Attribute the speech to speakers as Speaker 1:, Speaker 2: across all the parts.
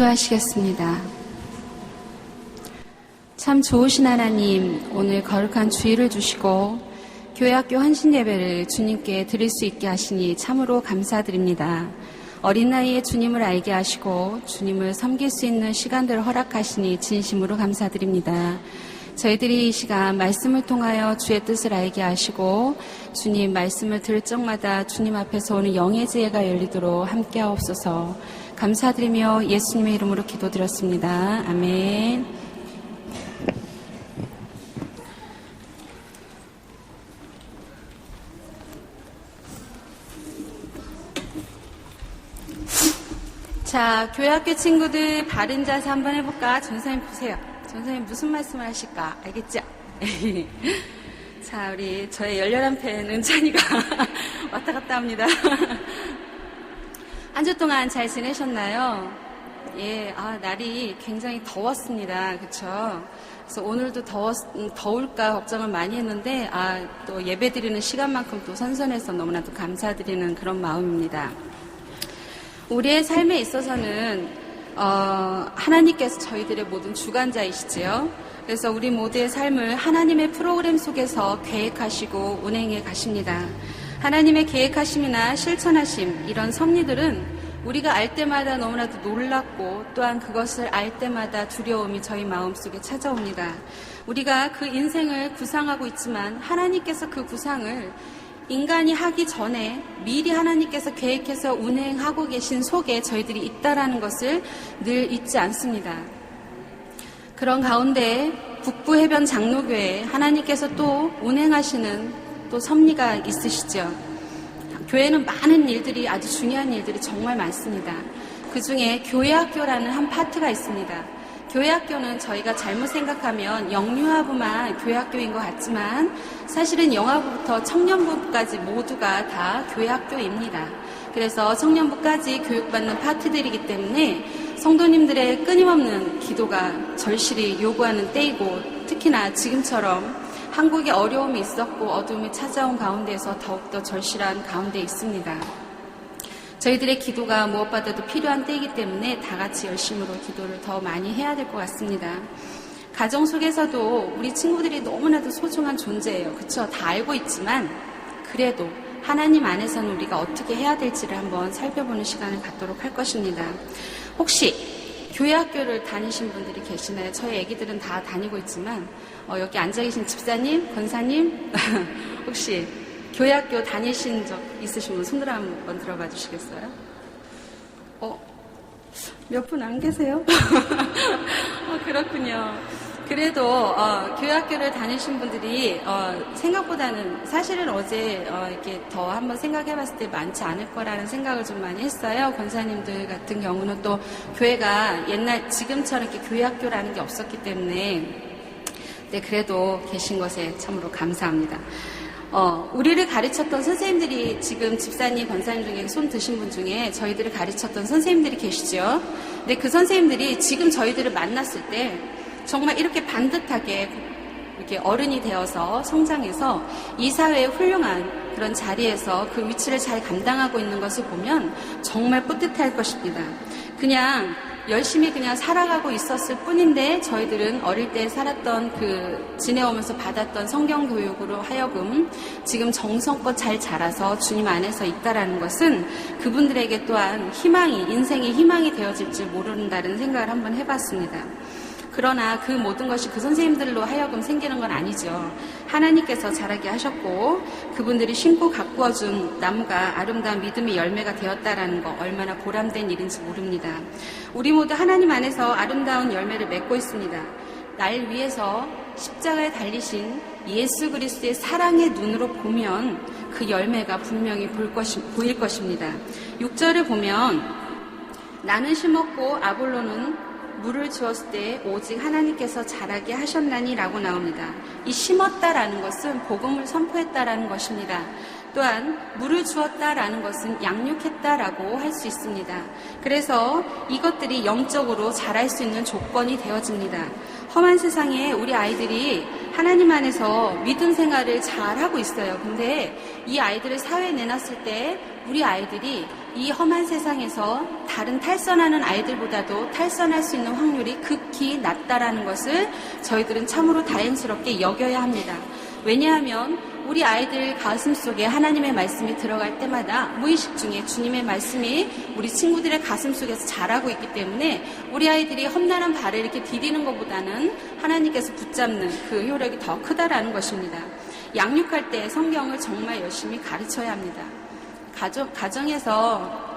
Speaker 1: 기도하시겠습니다. 참 좋으신 하나님, 오늘 거룩한 주일을 주시고 교회학교 헌신예배를 주님께 드릴 수 있게 하시니 참으로 감사드립니다. 어린 나이에 주님을 알게 하시고 주님을 섬길 수 있는 시간들을 허락하시니 진심으로 감사드립니다. 저희들이 이 시간 말씀을 통하여 주의 뜻을 알게 하시고 주님 말씀을 들을 적마다 주님 앞에서 오는 영의 지혜가 열리도록 함께하옵소서. 감사드리며 예수님의 이름으로 기도드렸습니다. 아멘. 자, 교회학교 친구들 바른 자세 한번 해볼까? 전사님 보세요. 전사님 무슨 말씀을 하실까? 알겠죠? 자, 우리 저의 열렬한 팬 은찬이가 왔다 갔다 합니다. 한 주 동안 잘 지내셨나요? 예, 날이 굉장히 더웠습니다. 그쵸? 그래서 오늘도 더울까 걱정을 많이 했는데, 또 예배 드리는 시간만큼 또 선선해서 너무나도 감사드리는 그런 마음입니다. 우리의 삶에 있어서는, 하나님께서 저희들의 모든 주관자이시지요. 그래서 우리 모두의 삶을 하나님의 프로그램 속에서 계획하시고 운행해 가십니다. 하나님의 계획하심이나 실천하심, 이런 섭리들은 우리가 알 때마다 너무나도 놀랍고 또한 그것을 알 때마다 두려움이 저희 마음속에 찾아옵니다. 우리가 그 인생을 구상하고 있지만 하나님께서 그 구상을 인간이 하기 전에 미리 하나님께서 계획해서 운행하고 계신 속에 저희들이 있다라는 것을 늘 잊지 않습니다. 그런 가운데 북부해변 장로교회에 하나님께서 또 운행하시는 또 섭리가 있으시죠. 교회는 많은 일들이, 아주 중요한 일들이 정말 많습니다. 그 중에 교회학교라는 한 파트가 있습니다. 교회학교는 저희가 잘못 생각하면 영유아부만 교회학교인 것 같지만 사실은 영아부부터 청년부까지 모두가 다 교회학교입니다. 그래서 청년부까지 교육받는 파트들이기 때문에 성도님들의 끊임없는 기도가 절실히 요구하는 때이고, 특히나 지금처럼 한국에 어려움이 있었고 어둠이 찾아온 가운데에서 더욱더 절실한 가운데 있습니다. 저희들의 기도가 무엇보다도 필요한 때이기 때문에 다 같이 열심으로 기도를 더 많이 해야 될 것 같습니다. 가정 속에서도 우리 친구들이 너무나도 소중한 존재예요. 그쵸? 다 알고 있지만 그래도 하나님 안에서는 우리가 어떻게 해야 될지를 한번 살펴보는 시간을 갖도록 할 것입니다. 혹시 교회학교를 다니신 분들이 계시나요? 저희 애기들은 다 다니고 있지만 여기 앉아 계신 집사님, 권사님 혹시 교회학교 다니신 적 있으신 분 손들어 한번 들어봐 주시겠어요? 몇 분 안 계세요? 그렇군요. 그래도 교회학교를 다니신 분들이 생각보다는 사실은 어제 이렇게 더 한번 생각해 봤을 때 많지 않을 거라는 생각을 좀 많이 했어요. 권사님들 같은 경우는 또 교회가 지금처럼 이렇게 교회학교라는 게 없었기 때문에 네, 그래도 계신 것에 참으로 감사합니다. 우리를 가르쳤던 선생님들이 지금 집사님, 권사님 중에 손 드신 분 중에 저희들을 가르쳤던 선생님들이 계시죠. 근데 그 선생님들이 지금 저희들을 만났을 때 정말 이렇게 반듯하게 이렇게 어른이 되어서 성장해서 이 사회의 훌륭한 그런 자리에서 그 위치를 잘 감당하고 있는 것을 보면 정말 뿌듯할 것입니다. 그냥 열심히 그냥 살아가고 있었을 뿐인데 저희들은 어릴 때 살았던 지내오면서 받았던 성경 교육으로 하여금 지금 정성껏 잘 자라서 주님 안에서 있다라는 것은 그분들에게 또한 인생의 희망이 되어질지 모른다는 생각을 한번 해봤습니다. 그러나 그 모든 것이 그 선생님들로 하여금 생기는 건 아니죠. 하나님께서 자라게 하셨고 그분들이 심고 가꾸어준 나무가 아름다운 믿음의 열매가 되었다라는 거 얼마나 보람된 일인지 모릅니다. 우리 모두 하나님 안에서 아름다운 열매를 맺고 있습니다. 날 위해서 십자가에 달리신 예수 그리스도의 사랑의 눈으로 보면 그 열매가 분명히 보일 것입니다. 6절을 보면 나는 심었고 아볼로는 물을 주었을 때 오직 하나님께서 자라게 하셨나니 라고 나옵니다. 이 심었다라는 것은 복음을 선포했다라는 것입니다. 또한 물을 주었다라는 것은 양육했다라고 할 수 있습니다. 그래서 이것들이 영적으로 자랄 수 있는 조건이 되어집니다. 험한 세상에 우리 아이들이 하나님 안에서 믿음 생활을 잘 하고 있어요. 근데 이 아이들을 사회에 내놨을 때 우리 아이들이 이 험한 세상에서 다른 탈선하는 아이들보다도 탈선할 수 있는 확률이 극히 낮다라는 것을 저희들은 참으로 다행스럽게 여겨야 합니다. 왜냐하면 우리 아이들 가슴 속에 하나님의 말씀이 들어갈 때마다 무의식 중에 주님의 말씀이 우리 친구들의 가슴 속에서 자라고 있기 때문에 우리 아이들이 험난한 발을 이렇게 디디는 것보다는 하나님께서 붙잡는 그 효력이 더 크다라는 것입니다. 양육할 때 성경을 정말 열심히 가르쳐야 합니다. 가정에서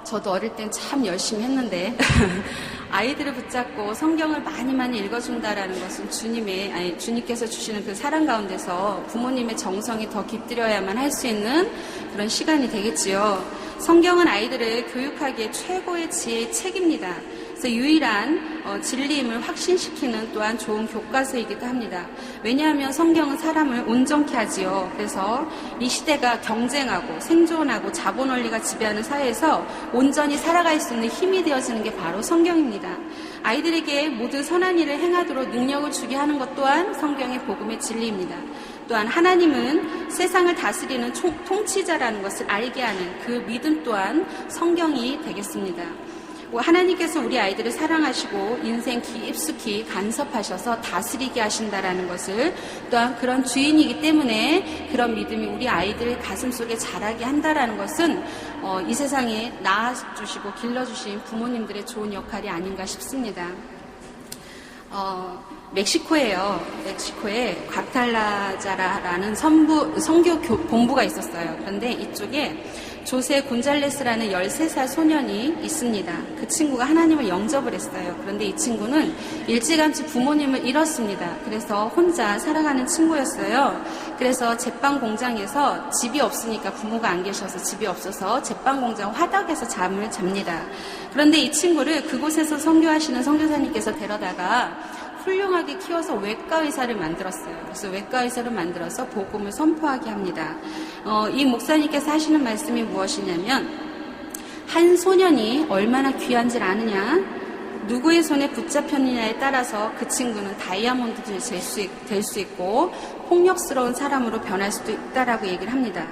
Speaker 1: 저도 어릴 땐 참 열심히 했는데 아이들을 붙잡고 성경을 많이 읽어준다라는 것은 주님께서 주시는 그 사랑 가운데서 부모님의 정성이 더 깃들여야만 할 수 있는 그런 시간이 되겠지요. 성경은 아이들을 교육하기에 최고의 지혜의 책입니다. 그래서 유일한 진리임을 확신시키는 또한 좋은 교과서이기도 합니다. 왜냐하면 성경은 사람을 온전케 하지요. 그래서 이 시대가 경쟁하고 생존하고 자본 원리가 지배하는 사회에서 온전히 살아갈 수 있는 힘이 되어지는 게 바로 성경입니다. 아이들에게 모두 선한 일을 행하도록 능력을 주게 하는 것 또한 성경의 복음의 진리입니다. 또한 하나님은 세상을 다스리는 통치자라는 것을 알게 하는 그 믿음 또한 성경이 되겠습니다. 하나님께서 우리 아이들을 사랑하시고 인생 깊숙이 간섭하셔서 다스리게 하신다라는 것을 또한 그런 주인이기 때문에 그런 믿음이 우리 아이들 가슴 속에 자라게 한다라는 것은 이 세상에 낳아주시고 길러주신 부모님들의 좋은 역할이 아닌가 싶습니다. 멕시코에 과탈라자라라는 선교 본부가 있었어요. 그런데 이쪽에 조세 곤잘레스라는 13살 소년이 있습니다. 그 친구가 하나님을 영접을 했어요. 그런데 이 친구는 일찌감치 부모님을 잃었습니다. 그래서 혼자 살아가는 친구였어요. 그래서 제빵 공장에서 집이 없으니까 부모가 안 계셔서 집이 없어서 제빵 공장 화덕에서 잠을 잡니다. 그런데 이 친구를 그곳에서 선교하시는 선교사님께서 데려다가 훌륭하게 키워서 외과 의사를 만들었어요. 그래서 외과 의사를 만들어서 복음을 선포하게 합니다. 이 목사님께서 하시는 말씀이 무엇이냐면 한 소년이 얼마나 귀한지 아느냐? 누구의 손에 붙잡혔느냐에 따라서 그 친구는 다이아몬드도 될 수 있고 폭력스러운 사람으로 변할 수도 있다라고 얘기를 합니다.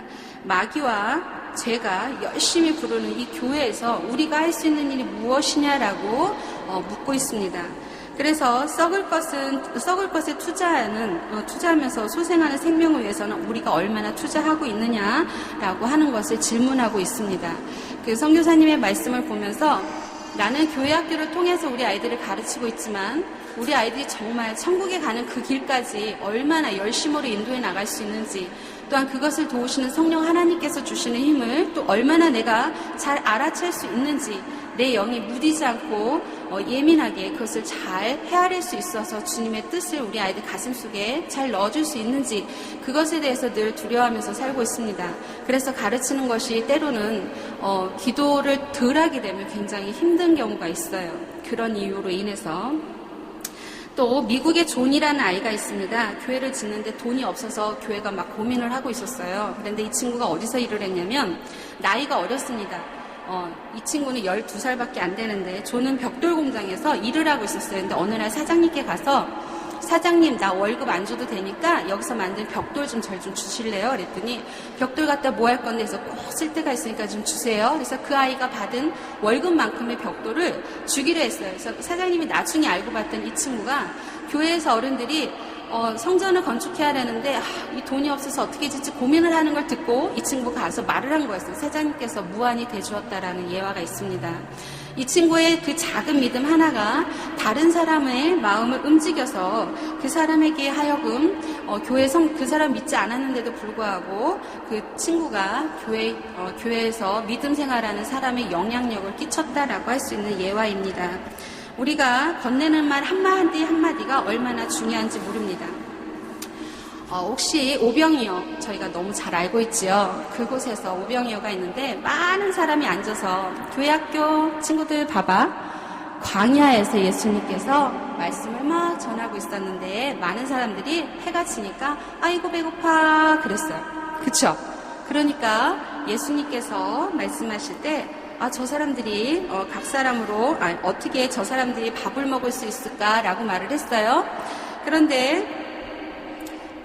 Speaker 1: 마귀와 죄가 열심히 부르는 이 교회에서 우리가 할 수 있는 일이 무엇이냐라고 묻고 있습니다. 그래서 썩을 것에 투자하면서 소생하는 생명을 위해서는 우리가 얼마나 투자하고 있느냐라고 하는 것을 질문하고 있습니다. 그 선교사님의 말씀을 보면서 나는 교회 학교를 통해서 우리 아이들을 가르치고 있지만 우리 아이들이 정말 천국에 가는 그 길까지 얼마나 열심으로 인도해 나갈 수 있는지 또한 그것을 도우시는 성령 하나님께서 주시는 힘을 또 얼마나 내가 잘 알아챌 수 있는지 내 영이 무디지 않고 예민하게 그것을 잘 헤아릴 수 있어서 주님의 뜻을 우리 아이들 가슴속에 잘 넣어줄 수 있는지 그것에 대해서 늘 두려워하면서 살고 있습니다. 그래서 가르치는 것이 때로는 기도를 덜 하게 되면 굉장히 힘든 경우가 있어요. 그런 이유로 인해서 또 미국에 존이라는 아이가 있습니다. 교회를 짓는데 돈이 없어서 교회가 막 고민을 하고 있었어요. 그런데 이 친구가 어디서 일을 했냐면 나이가 어렸습니다. 이 친구는 12살밖에 안 되는데 존은 벽돌 공장에서 일을 하고 있었어요. 근데 어느 날 사장님께 가서 사장님 나 월급 안 줘도 되니까 여기서 만든 벽돌 좀 절 좀 주실래요? 그랬더니 벽돌 갖다 뭐 할 건데 해서 꼭 쓸 데가 있으니까 좀 주세요. 그래서 그 아이가 받은 월급만큼의 벽돌을 주기로 했어요. 그래서 사장님이 나중에 알고 봤더니 이 친구가 교회에서 어른들이 성전을 건축해야 되는데 이 돈이 없어서 어떻게 짓지 고민을 하는 걸 듣고 이 친구가 가서 말을 한 거였어요. 사장님께서 무한히 대주었다라는 예화가 있습니다. 이 친구의 그 작은 믿음 하나가 다른 사람의 마음을 움직여서 그 사람에게 하여금 그 사람 믿지 않았는데도 불구하고 그 친구가 교회에서 믿음 생활하는 사람의 영향력을 끼쳤다라고 할 수 있는 예화입니다. 우리가 건네는 말 한마디가 얼마나 중요한지 모릅니다. 혹시 오병이어 저희가 너무 잘 알고 있지요. 그곳에서 오병이어가 있는데 많은 사람이 앉아서 교회 학교 친구들 봐봐. 광야에서 예수님께서 말씀을 막 전하고 있었는데 많은 사람들이 해가 지니까 아이고 배고파 그랬어요. 그쵸? 그러니까 예수님께서 말씀하실 때 저 사람들이 각 사람으로 어떻게 저 사람들이 밥을 먹을 수 있을까라고 말을 했어요. 그런데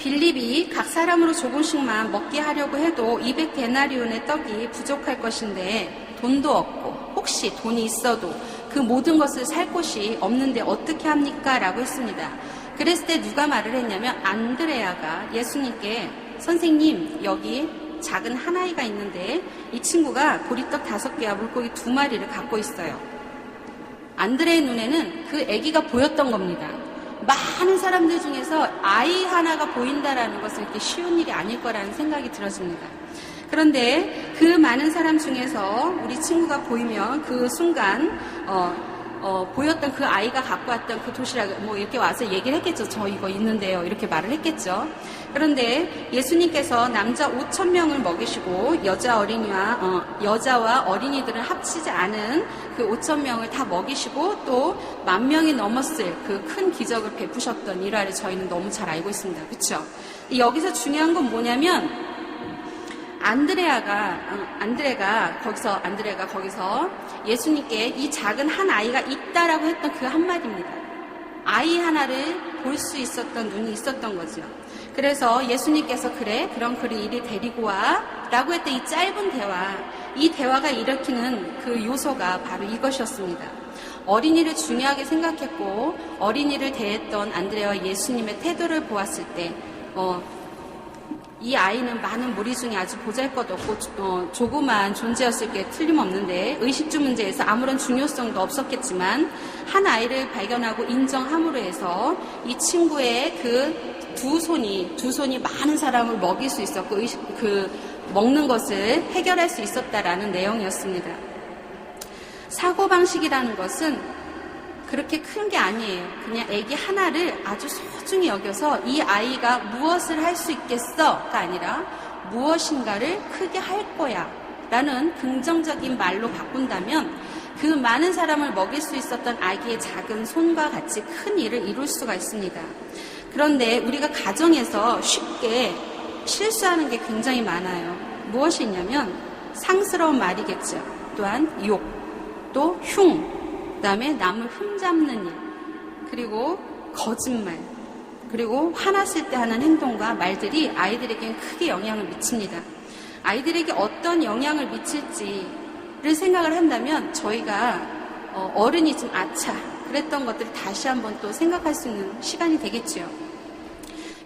Speaker 1: 빌립이 각 사람으로 조금씩만 먹게 하려고 해도 200데나리온의 떡이 부족할 것인데 돈도 없고 혹시 돈이 있어도 그 모든 것을 살 곳이 없는데 어떻게 합니까? 라고 했습니다. 그랬을 때 누가 말을 했냐면 안드레아가 예수님께 선생님 여기 작은 한 아이가 있는데 이 친구가 보리떡 5개와 물고기 2마리를 갖고 있어요. 안드레의 눈에는 그 아기가 보였던 겁니다. 많은 사람들 중에서 아이 하나가 보인다라는 것은 이렇게 쉬운 일이 아닐 거라는 생각이 들어집니다. 그런데 그 많은 사람 중에서 우리 친구가 보이면 그 순간 보였던 그 아이가 갖고 왔던 그 도시락 뭐 이렇게 와서 얘기를 했겠죠. 저 이거 있는데요. 이렇게 말을 했겠죠. 그런데 예수님께서 남자 5,000명을 먹이시고 여자와 어린이들은 합치지 않은 그 5,000명을 다 먹이시고 또 10,000명이 넘었을 그 큰 기적을 베푸셨던 일화를 저희는 너무 잘 알고 있습니다. 그렇죠? 여기서 중요한 건 뭐냐면 안드레가 거기서 예수님께 이 작은 한 아이가 있다라고 했던 그 한마디입니다. 아이 하나를 볼 수 있었던 눈이 있었던 거죠. 그래서 예수님께서 그럼 이리 데리고 와 라고 했던 이 짧은 이 대화가 일으키는 그 요소가 바로 이것이었습니다. 어린이를 중요하게 생각했고 어린이를 대했던 안드레와 예수님의 태도를 보았을 때 이 아이는 많은 무리 중에 아주 보잘것없고 조그만 존재였을 게 틀림없는데 의식주 문제에서 아무런 중요성도 없었겠지만 한 아이를 발견하고 인정함으로 해서 이 친구의 그 두 손이 많은 사람을 먹일 수 있었고 먹는 것을 해결할 수 있었다라는 내용이었습니다. 사고방식이라는 것은 그렇게 큰 게 아니에요. 그냥 아기 하나를 아주 소중히 여겨서 이 아이가 무엇을 할 수 있겠어가 아니라 무엇인가를 크게 할 거야 라는 긍정적인 말로 바꾼다면 그 많은 사람을 먹일 수 있었던 아기의 작은 손과 같이 큰 일을 이룰 수가 있습니다. 그런데 우리가 가정에서 쉽게 실수하는 게 굉장히 많아요. 무엇이 있냐면 상스러운 말이겠죠. 또한 욕, 또 흉, 그 다음에 남을 흠잡는 일, 그리고 거짓말, 그리고 화났을 때 하는 행동과 말들이 아이들에겐 크게 영향을 미칩니다. 아이들에게 어떤 영향을 미칠지를 생각을 한다면 저희가 어른이 좀 그랬던 것들을 다시 한번 또 생각할 수 있는 시간이 되겠지요.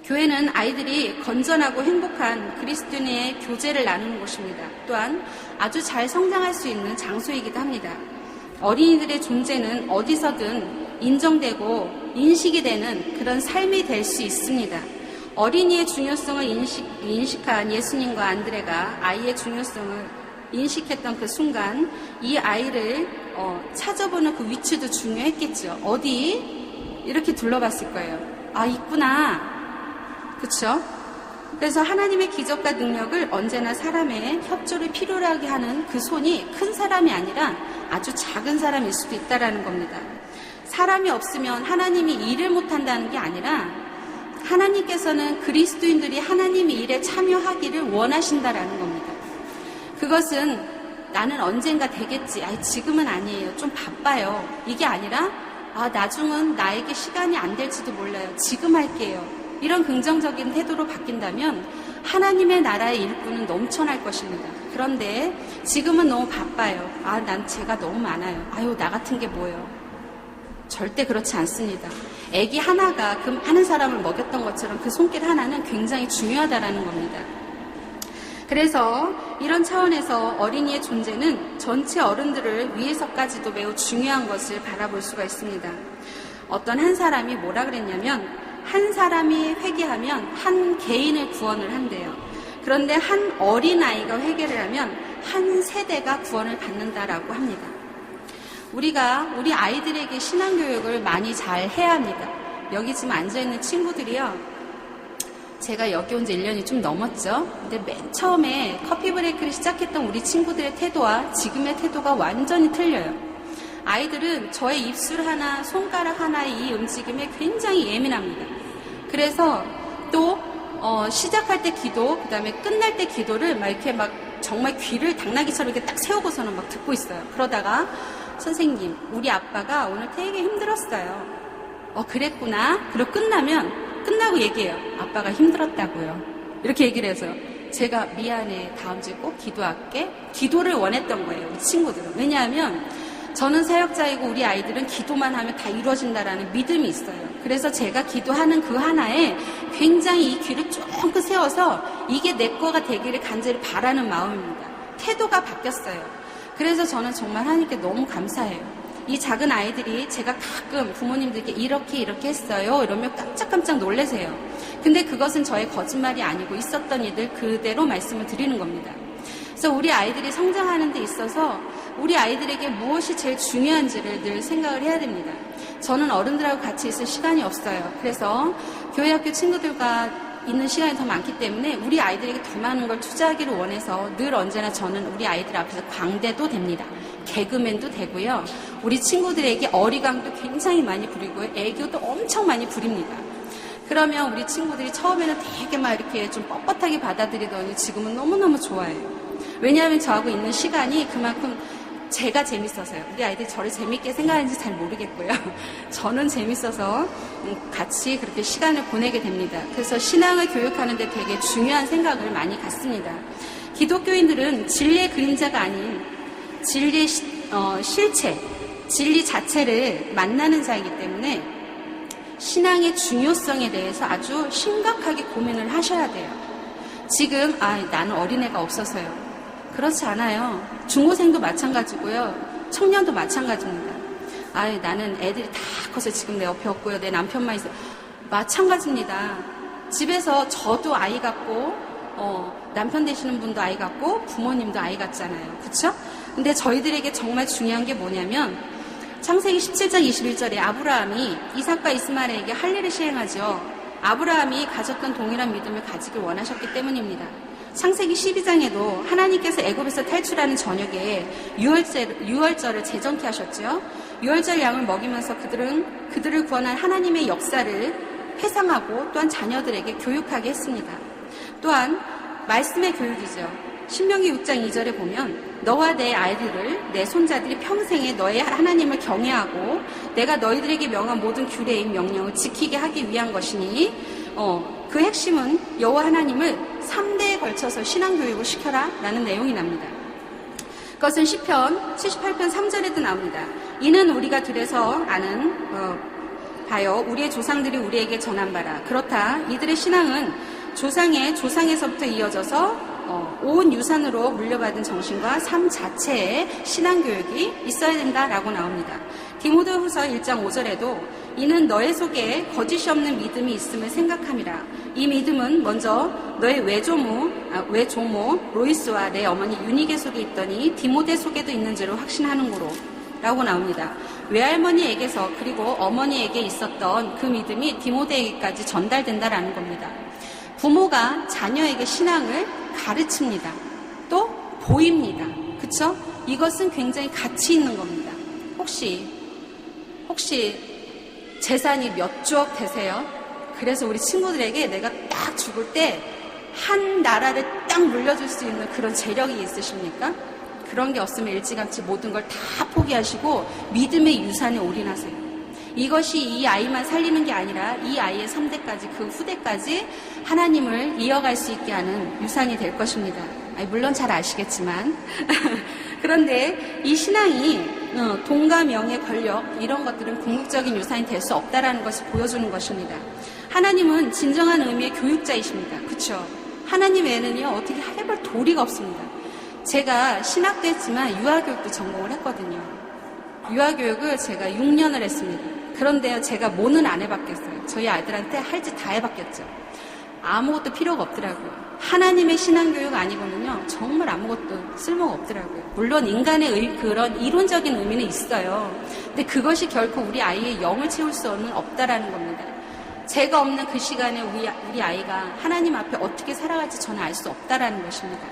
Speaker 1: 교회는 아이들이 건전하고 행복한 그리스도인의 교제를 나누는 곳입니다. 또한 아주 잘 성장할 수 있는 장소이기도 합니다. 어린이들의 존재는 어디서든 인정되고 인식이 되는 그런 삶이 될 수 있습니다. 어린이의 중요성을 인식한 예수님과 안드레가 아이의 중요성을 인식했던 그 순간 이 아이를 찾아보는 그 위치도 중요했겠죠. 어디? 이렇게 둘러봤을 거예요. 아, 있구나. 그쵸? 그래서 하나님의 기적과 능력을 언제나 사람의 협조를 필요로 하게 하는 그 손이 큰 사람이 아니라 아주 작은 사람일 수도 있다는 겁니다. 사람이 없으면 하나님이 일을 못한다는 게 아니라 하나님께서는 그리스도인들이 하나님의 일에 참여하기를 원하신다라는 겁니다. 그것은 나는 언젠가 되겠지. 지금은 아니에요. 좀 바빠요. 이게 아니라 나중은 나에게 시간이 안 될지도 몰라요. 지금 할게요. 이런 긍정적인 태도로 바뀐다면 하나님의 나라의 일꾼은 넘쳐날 것입니다. 그런데 지금은 너무 바빠요. 난 제가 너무 많아요. 나 같은 게 뭐예요. 절대 그렇지 않습니다. 아기 하나가 그 많은 사람을 먹였던 것처럼 그 손길 하나는 굉장히 중요하다라는 겁니다. 그래서 이런 차원에서 어린이의 존재는 전체 어른들을 위해서까지도 매우 중요한 것을 바라볼 수가 있습니다. 어떤 한 사람이 뭐라 그랬냐면 한 사람이 회개하면 한 개인을 구원을 한대요. 그런데 한 어린아이가 회개를 하면 한 세대가 구원을 받는다라고 합니다. 우리가 우리 아이들에게 신앙교육을 많이 잘 해야 합니다. 여기 지금 앉아있는 친구들이요. 제가 여기 온 지 1년이 좀 넘었죠. 근데 맨 처음에 커피 브레이크를 시작했던 우리 친구들의 태도와 지금의 태도가 완전히 틀려요. 아이들은 저의 입술 하나, 손가락 하나의 이 움직임에 굉장히 예민합니다. 그래서 또 시작할 때 기도, 그 다음에 끝날 때 기도를 이렇게 정말 귀를 당나귀처럼 이렇게 딱 세우고서는 듣고 있어요. 그러다가 선생님, 우리 아빠가 오늘 되게 힘들었어요. 그랬구나. 그리고 끝나면 끝나고 얘기해요. 아빠가 힘들었다고요. 이렇게 얘기를 해서 제가 미안해. 다음 주에 꼭 기도할게. 기도를 원했던 거예요. 우리 친구들은. 왜냐하면 저는 사역자이고 우리 아이들은 기도만 하면 다 이루어진다라는 믿음이 있어요. 그래서 제가 기도하는 그 하나에 굉장히 이 귀를 쫑긋 세워서 이게 내 거가 되기를 간절히 바라는 마음입니다. 태도가 바뀌었어요. 그래서 저는 정말 하나님께 너무 감사해요. 이 작은 아이들이 제가 가끔 부모님들께 이렇게 했어요 이러면 깜짝깜짝 놀라세요. 근데 그것은 저의 거짓말이 아니고 있었던 일들 그대로 말씀을 드리는 겁니다. 그래서 우리 아이들이 성장하는 데 있어서 우리 아이들에게 무엇이 제일 중요한지를 늘 생각을 해야 됩니다. 저는 어른들하고 같이 있을 시간이 없어요. 그래서 교회 학교 친구들과 있는 시간이 더 많기 때문에 우리 아이들에게 더 많은 걸 투자하기를 원해서 늘 언제나 저는 우리 아이들 앞에서 광대도 됩니다. 개그맨도 되고요. 우리 친구들에게 어리광도 굉장히 많이 부리고요. 애교도 엄청 많이 부립니다. 그러면 우리 친구들이 처음에는 되게 막 이렇게 좀 뻣뻣하게 받아들이더니 지금은 너무너무 좋아해요. 왜냐하면 저하고 있는 시간이 그만큼 제가 재밌어서요. 우리 아이들이 저를 재밌게 생각하는지 잘 모르겠고요. 저는 재밌어서 같이 그렇게 시간을 보내게 됩니다. 그래서 신앙을 교육하는 데 되게 중요한 생각을 많이 갖습니다. 기독교인들은 진리의 그림자가 아닌 진리의 실체, 진리 자체를 만나는 자이기 때문에 신앙의 중요성에 대해서 아주 심각하게 고민을 하셔야 돼요. 지금 나는 어린애가 없어서요. 그렇지 않아요. 중고생도 마찬가지고요. 청년도 마찬가지입니다. 나는 애들이 다 커서 지금 내 옆에 없고요. 내 남편만 있어요. 마찬가지입니다. 집에서 저도 아이 같고 남편 되시는 분도 아이 같고 부모님도 아이 같잖아요. 그렇죠? 근데 저희들에게 정말 중요한 게 뭐냐면 창세기 17장 21절에 아브라함이 이삭과 이스마엘에게 할 일을 시행하죠. 아브라함이 가졌던 동일한 믿음을 가지길 원하셨기 때문입니다. 창세기 12장에도 하나님께서 애굽에서 탈출하는 저녁에 유월절을 제정케 하셨죠. 유월절 양을 먹이면서 그들을 구원한 하나님의 역사를 회상하고 또한 자녀들에게 교육하게 했습니다. 또한 말씀의 교육이죠. 신명기 6장 2절에 보면 너와 내 아이들을 내 손자들이 평생에 너의 하나님을 경외하고 내가 너희들에게 명한 모든 규례의 명령을 지키게 하기 위한 것이니 그 핵심은 여호와 하나님을 3대에 걸쳐서 신앙교육을 시켜라 라는 내용이 납니다. 그것은 시편 78편 3절에도 나옵니다. 이는 우리가 들에서 아는 바여 우리의 조상들이 우리에게 전한 바라. 그렇다 이들의 신앙은 조상에서부터 이어져서 온 유산으로 물려받은 정신과 삶 자체의 신앙교육이 있어야 된다라고 나옵니다. 디모데후서 1장 5절에도 이는 너의 속에 거짓이 없는 믿음이 있음을 생각함이라. 이 믿음은 먼저 너의 외조모 로이스와 내 어머니 유니게 속에 있더니 디모데 속에도 있는지를 확신하는고로 라고 나옵니다. 외할머니에게서 그리고 어머니에게 있었던 그 믿음이 디모데에게까지 전달된다라는 겁니다. 부모가 자녀에게 신앙을 가르칩니다. 또 보입니다. 그쵸? 이것은 굉장히 가치 있는 겁니다. 혹시 재산이 몇 주억 되세요? 그래서 우리 친구들에게 내가 딱 죽을 때 한 나라를 딱 물려줄 수 있는 그런 재력이 있으십니까? 그런 게 없으면 일찌감치 모든 걸 다 포기하시고 믿음의 유산에 올인하세요. 이것이 이 아이만 살리는 게 아니라 이 아이의 3대까지 그 후대까지 하나님을 이어갈 수 있게 하는 유산이 될 것입니다. 물론 잘 아시겠지만 그런데 이 신앙이 돈과 명예, 권력 이런 것들은 궁극적인 유산이 될 수 없다라는 것을 보여주는 것입니다. 하나님은 진정한 의미의 교육자이십니다. 그렇죠? 하나님 외에는요 어떻게 해볼 도리가 없습니다. 제가 신학도 했지만 유아교육도 전공을 했거든요. 유아교육을 제가 6년을 했습니다. 그런데요 제가 뭐는 안 해봤겠어요. 저희 아이들한테 할 짓 다 해봤겠죠. 아무것도 필요가 없더라고요. 하나님의 신앙교육 아니고는요 정말 아무것도 쓸모가 없더라고요. 물론 인간의 그런 이론적인 의미는 있어요. 근데 그것이 결코 우리 아이의 영을 채울 수는 없다라는 겁니다. 제가 없는 그 시간에 우리 아이가 하나님 앞에 어떻게 살아갈지 저는 알 수 없다라는 것입니다.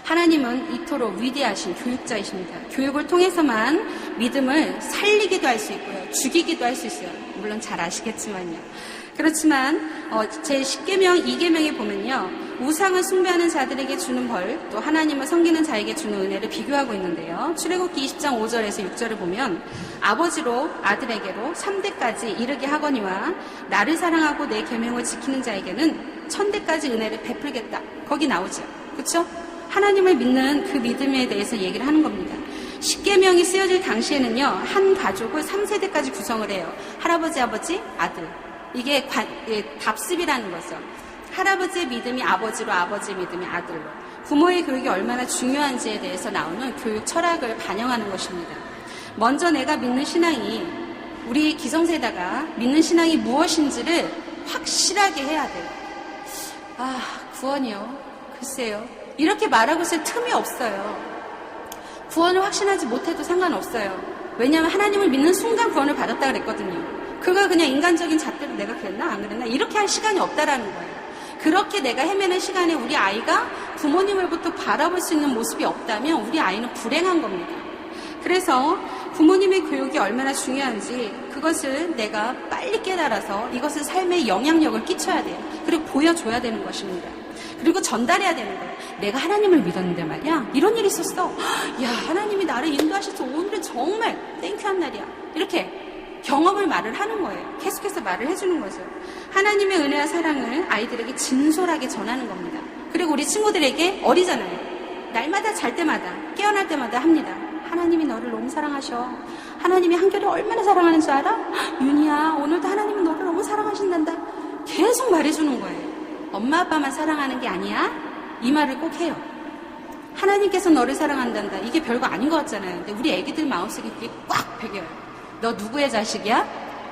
Speaker 1: 하나님은 이토록 위대하신 교육자이십니다. 교육을 통해서만 믿음을 살리기도 할 수 있고요. 죽이기도 할 수 있어요. 물론 잘 아시겠지만요. 그렇지만 제 10계명 2계명에 보면요. 우상을 숭배하는 자들에게 주는 벌, 또 하나님을 섬기는 자에게 주는 은혜를 비교하고 있는데요. 출애굽기 20장 5절에서 6절을 보면 아버지로 아들에게로 3대까지 이르게 하거니와 나를 사랑하고 내 계명을 지키는 자에게는 1000대까지 은혜를 베풀겠다. 거기 나오죠. 그렇죠? 하나님을 믿는 그 믿음에 대해서 얘기를 하는 겁니다. 10계명이 쓰여질 당시에는요. 한 가족을 3세대까지 구성을 해요. 할아버지, 아버지, 아들. 이게 답습이라는 거죠. 할아버지의 믿음이 아버지로, 아버지의 믿음이 아들로. 부모의 교육이 얼마나 중요한지에 대해서 나오는 교육 철학을 반영하는 것입니다. 먼저 내가 믿는 신앙이, 우리 기성세대가 믿는 신앙이 무엇인지를 확실하게 해야 돼요. 구원이요? 글쎄요. 이렇게 말하고 있을 틈이 없어요. 구원을 확신하지 못해도 상관없어요. 왜냐하면 하나님을 믿는 순간 구원을 받았다 그랬거든요. 그걸 그냥 인간적인 잣대로 내가 그랬나 안 그랬나 이렇게 할 시간이 없다라는 거예요. 그렇게 내가 헤매는 시간에 우리 아이가 부모님으로부터 바라볼 수 있는 모습이 없다면 우리 아이는 불행한 겁니다. 그래서 부모님의 교육이 얼마나 중요한지 그것을 내가 빨리 깨달아서 이것을 삶에 영향력을 끼쳐야 돼요. 그리고 보여줘야 되는 것입니다. 그리고 전달해야 되는 거예요. 내가 하나님을 믿었는데 말이야. 이런 일이 있었어. 야, 하나님이 나를 인도하셔서 오늘은 정말 땡큐한 날이야. 이렇게 경험을 말을 하는 거예요. 계속해서 말을 해주는 거죠. 하나님의 은혜와 사랑을 아이들에게 진솔하게 전하는 겁니다. 그리고 우리 친구들에게 어리잖아요. 날마다 잘 때마다 깨어날 때마다 합니다. 하나님이 너를 너무 사랑하셔. 하나님이 한결을 얼마나 사랑하는 줄 알아? 윤희야, 오늘도 하나님은 너를 너무 사랑하신단다. 계속 말해주는 거예요. 엄마 아빠만 사랑하는 게 아니야. 이 말을 꼭 해요. 하나님께서 너를 사랑한단다. 이게 별거 아닌 것 같잖아요. 근데 우리 애기들 마음속에 그게 꽉 배겨요. 너 누구의 자식이야?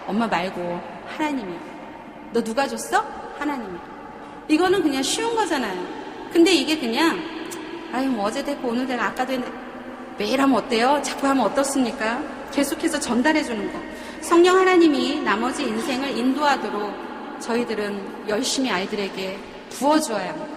Speaker 1: 엄마 말고 하나님이야. 너 누가 줬어? 하나님이야. 이거는 그냥 쉬운 거잖아요. 근데 이게 그냥 뭐 어제 됐고 오늘 됐고 아까도 했는데 매일 하면 어때요? 자꾸 하면 어떻습니까? 계속해서 전달해주는 거. 성령 하나님이 나머지 인생을 인도하도록 저희들은 열심히 아이들에게 부어주어야 합니다.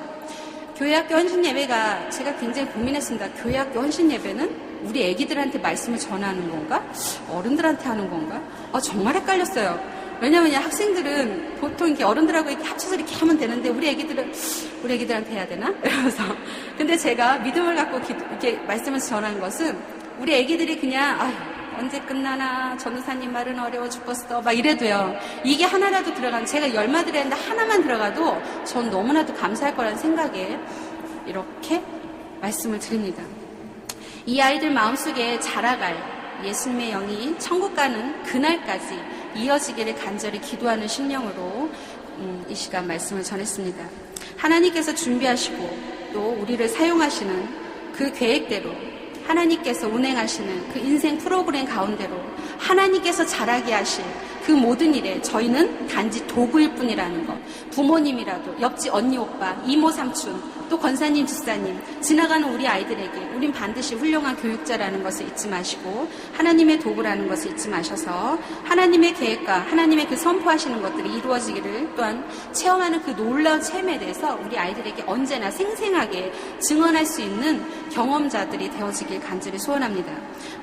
Speaker 1: 교회학교 헌신 예배가 제가 굉장히 고민했습니다. 교회학교 헌신 예배는 우리 애기들한테 말씀을 전하는 건가? 어른들한테 하는 건가? 정말 헷갈렸어요. 왜냐면 학생들은 보통 이렇게 어른들하고 이렇게 합쳐서 이렇게 하면 되는데 우리 애기들한테 해야 되나? 이러면서. 근데 제가 믿음을 갖고 이렇게 말씀을 전하는 것은 우리 애기들이 그냥 언제 끝나나 전도사님 말은 어려워 죽겠어 막 이래도요. 이게 하나라도 들어가면 제가 열마디를 했는데 하나만 들어가도 전 너무나도 감사할 거라는 생각에 이렇게 말씀을 드립니다. 이 아이들 마음속에 자라갈 예수님의 영이 천국 가는 그날까지 이어지기를 간절히 기도하는 심령으로 이 시간 말씀을 전했습니다. 하나님께서 준비하시고 또 우리를 사용하시는 그 계획대로 하나님께서 운행하시는 그 인생 프로그램 가운데로 하나님께서 잘하게 하실 그 모든 일에 저희는 단지 도구일 뿐이라는 것. 부모님이라도 옆집 언니 오빠, 이모 삼촌, 또 권사님 집사님 지나가는 우리 아이들에게 우린 반드시 훌륭한 교육자라는 것을 잊지 마시고 하나님의 도구라는 것을 잊지 마셔서 하나님의 계획과 하나님의 그 선포하시는 것들이 이루어지기를 또한 체험하는 그 놀라운 체험에 대해서 우리 아이들에게 언제나 생생하게 증언할 수 있는 경험자들이 되어지길 간절히 소원합니다.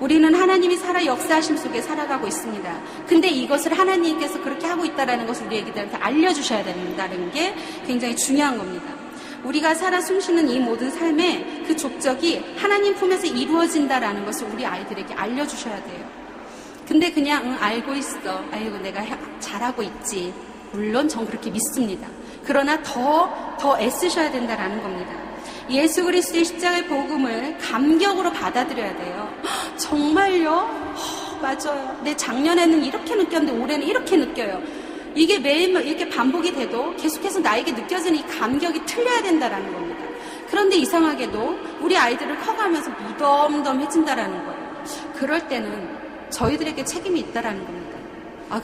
Speaker 1: 우리는 하나님이 살아 역사하심 속에 살아가고 있습니다. 근데 이것을 하나님께서 그렇게 하고 있다는 것을 우리 애기들한테 알려주셔야 된다는 게 굉장히 중요한 겁니다. 우리가 살아 숨쉬는 이 모든 삶의 그 족적이 하나님 품에서 이루어진다라는 것을 우리 아이들에게 알려주셔야 돼요. 근데 그냥 알고 있어. 아이고 내가 잘하고 있지. 물론 전 그렇게 믿습니다. 그러나 더 애쓰셔야 된다라는 겁니다. 예수 그리스도의 십자가의 복음을 감격으로 받아들여야 돼요. 정말요? 맞아요. 내 작년에는 이렇게 느꼈는데 올해는 이렇게 느껴요. 이게 매일 이렇게 반복이 돼도 계속해서 나에게 느껴지는 이 감격이 틀려야 된다라는 겁니다. 그런데 이상하게도 우리 아이들을 커가면서 무덤덤해진다라는 거예요. 그럴 때는 저희들에게 책임이 있다라는 겁니다.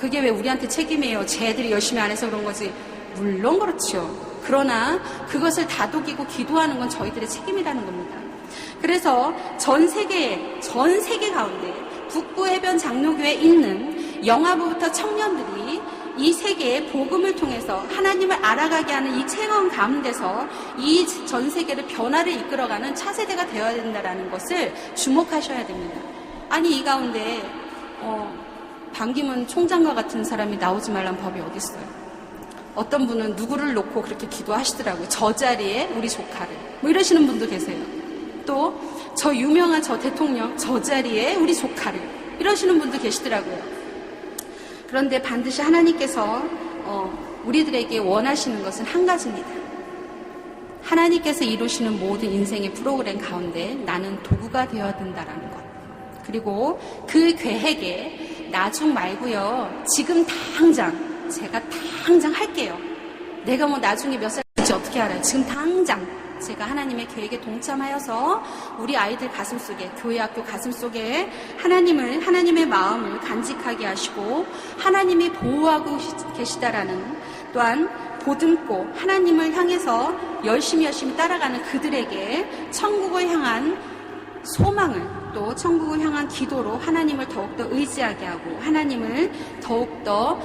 Speaker 1: 그게 왜 우리한테 책임이에요? 쟤들이 열심히 안 해서 그런 거지. 물론 그렇죠. 그러나 그것을 다독이고 기도하는 건 저희들의 책임이라는 겁니다. 그래서 전 세계 가운데 북부 해변 장로교회에 있는 영아부부터 청년들이 이 세계의 복음을 통해서 하나님을 알아가게 하는 이 체험 가운데서 이 전 세계를 변화를 이끌어가는 차세대가 되어야 된다는 것을 주목하셔야 됩니다. 아니 이 가운데 반기문 총장과 같은 사람이 나오지 말란 법이 어디 있어요? 어떤 분은 누구를 놓고 그렇게 기도하시더라고요. 저 자리에 우리 조카를. 뭐 이러시는 분도 계세요. 또 저 유명한 저 대통령 저 자리에 우리 조카를. 이러시는 분도 계시더라고요. 그런데 반드시 하나님께서 우리들에게 원하시는 것은 한 가지입니다. 하나님께서 이루시는 모든 인생의 프로그램 가운데 나는 도구가 되어야 된다라는 것. 그리고 그 계획에 나중 말고요. 지금 당장 제가 당장 할게요. 내가 뭐 나중에 몇 살인지 어떻게 알아요? 지금 당장 제가 하나님의 계획에 동참하여서 우리 아이들 가슴속에, 교회 학교 가슴속에 하나님의 마음을 간직하게 하시고 하나님이 보호하고 계시다라는, 또한 보듬고 하나님을 향해서 열심히 따라가는 그들에게 천국을 향한 소망을, 또 천국을 향한 기도로 하나님을 더욱더 의지하게 하고 하나님을 더욱더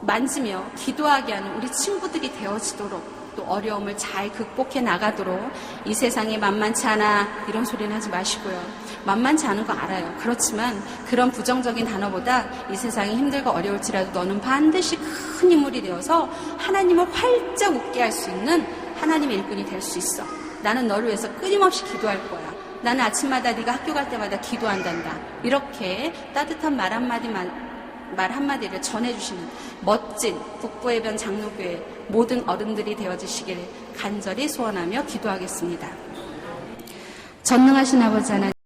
Speaker 1: 만지며 기도하게 하는 우리 친구들이 되어지도록, 또 어려움을 잘 극복해 나가도록. 이 세상이 만만치 않아 이런 소리는 하지 마시고요. 만만치 않은 거 알아요. 그렇지만 그런 부정적인 단어보다 이 세상이 힘들고 어려울지라도 너는 반드시 큰 인물이 되어서 하나님을 활짝 웃게 할 수 있는 하나님의 일꾼이 될 수 있어. 나는 너를 위해서 끊임없이 기도할 거야. 나는 아침마다 네가 학교 갈 때마다 기도한단다. 이렇게 따뜻한 말 한마디를 전해주시는 멋진 북부해변 장로교회 모든 어른들이 되어주시길 간절히 소원하며 기도하겠습니다. 전능하신 아버지 하나님,